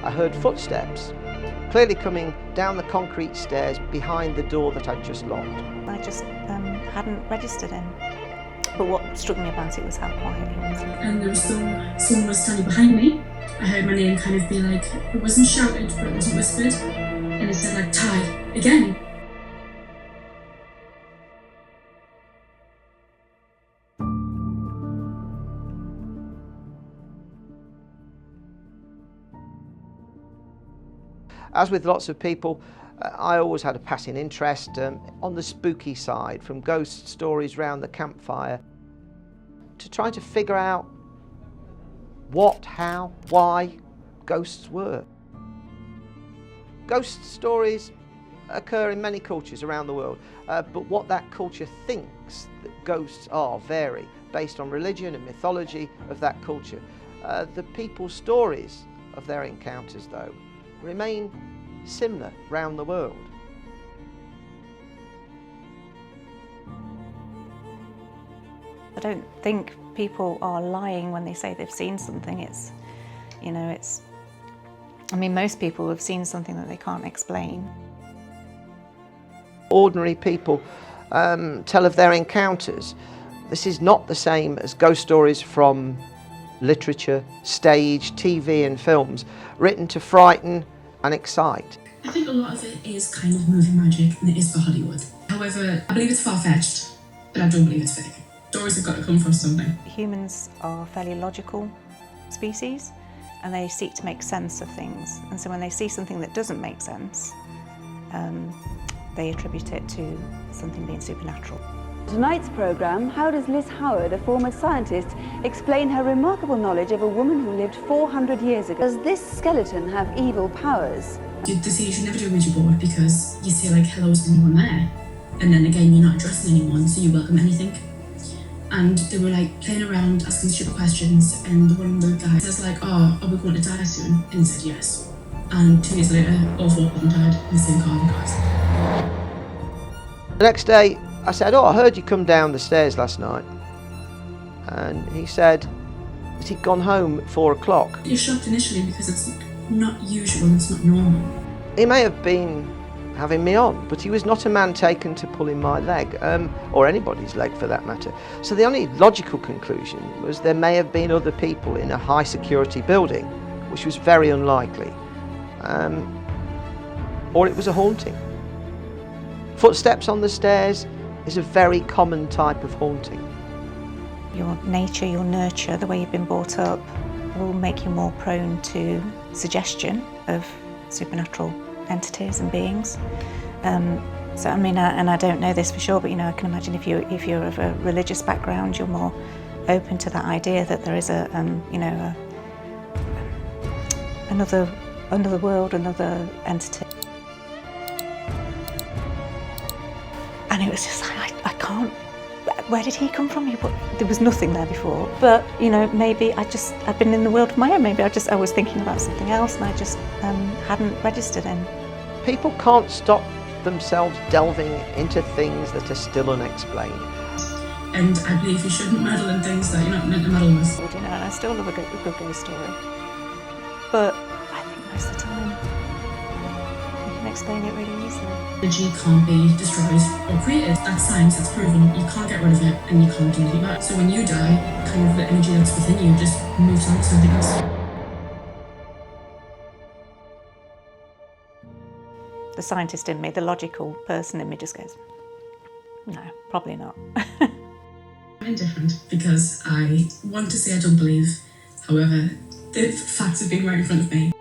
I heard footsteps, clearly coming down the concrete stairs behind the door that I'd just locked. I just hadn't registered him. But what struck me about it was how quiet he was. And there was someone was standing behind me. I heard my name kind of be like, it wasn't shouted, but it wasn't whispered. And it said like, Ty, again. As with lots of people, I always had a passing interest on the spooky side, from ghost stories round the campfire, to trying to figure out what, how, why ghosts were. Ghost stories occur in many cultures around the world, but what that culture thinks that ghosts are vary based on religion and mythology of that culture. The people's stories of their encounters, though, remain similar round the world. I don't think people are lying when they say they've seen something. I mean, most people have seen something that they can't explain. Ordinary people tell of their encounters. This is not the same as ghost stories from literature, stage, TV and films, written to frighten and excite. I think a lot of it is kind of movie magic, and it is for Hollywood. However, I believe it's far-fetched, but I don't believe it's fake. Stories have got to come from something. Humans are a fairly logical species, and they seek to make sense of things. And so when they see something that doesn't make sense, they attribute it to something being supernatural. Tonight's programme, how does Liz Howard, a former scientist, explain her remarkable knowledge of a woman who lived 400 years ago? Does this skeleton have evil powers? They say you should never do a Ouija board because you say like, hello, is anyone there? And then again, you're not addressing anyone, so you welcome anything. And they were like playing around, asking stupid questions, and one of the guys says like, oh, are we going to die soon? And he said yes. And 2 years later, all 4 of them died in the same car crash. The next day, I said, oh, I heard you come down the stairs last night. And he said that he'd gone home at 4 o'clock. You're shocked initially because it's not usual, it's not normal. He may have been having me on, but he was not a man taken to pulling my leg, or anybody's leg for that matter. So the only logical conclusion was there may have been other people in a high security building, which was very unlikely, or it was a haunting. Footsteps on the stairs is a very common type of haunting. Your nature, your nurture, the way you've been brought up will make you more prone to suggestion of supernatural entities and beings. So I mean, and I don't know this for sure, but I can imagine if you're of a religious background, you're more open to that idea that there is another world, another entity. And it was just like, I can't, where did he come from? There was nothing there before. But, maybe I'd been in the world of my own. Maybe I was thinking about something else and I just hadn't registered in. People can't stop themselves delving into things that are still unexplained. And I believe you shouldn't meddle in things that you're not meant to meddle with. And I still love a good ghost story. But I think most of the time, you can explain it really easily. Energy can't be destroyed or created. That's science, that's proven. You can't get rid of it and you can't do anything about it. So when you die, kind of the energy that's within you just moves on to something else. The scientist in me, the logical person in me just goes, no, probably not. I'm indifferent because I want to say I don't believe. However, the facts have been right in front of me.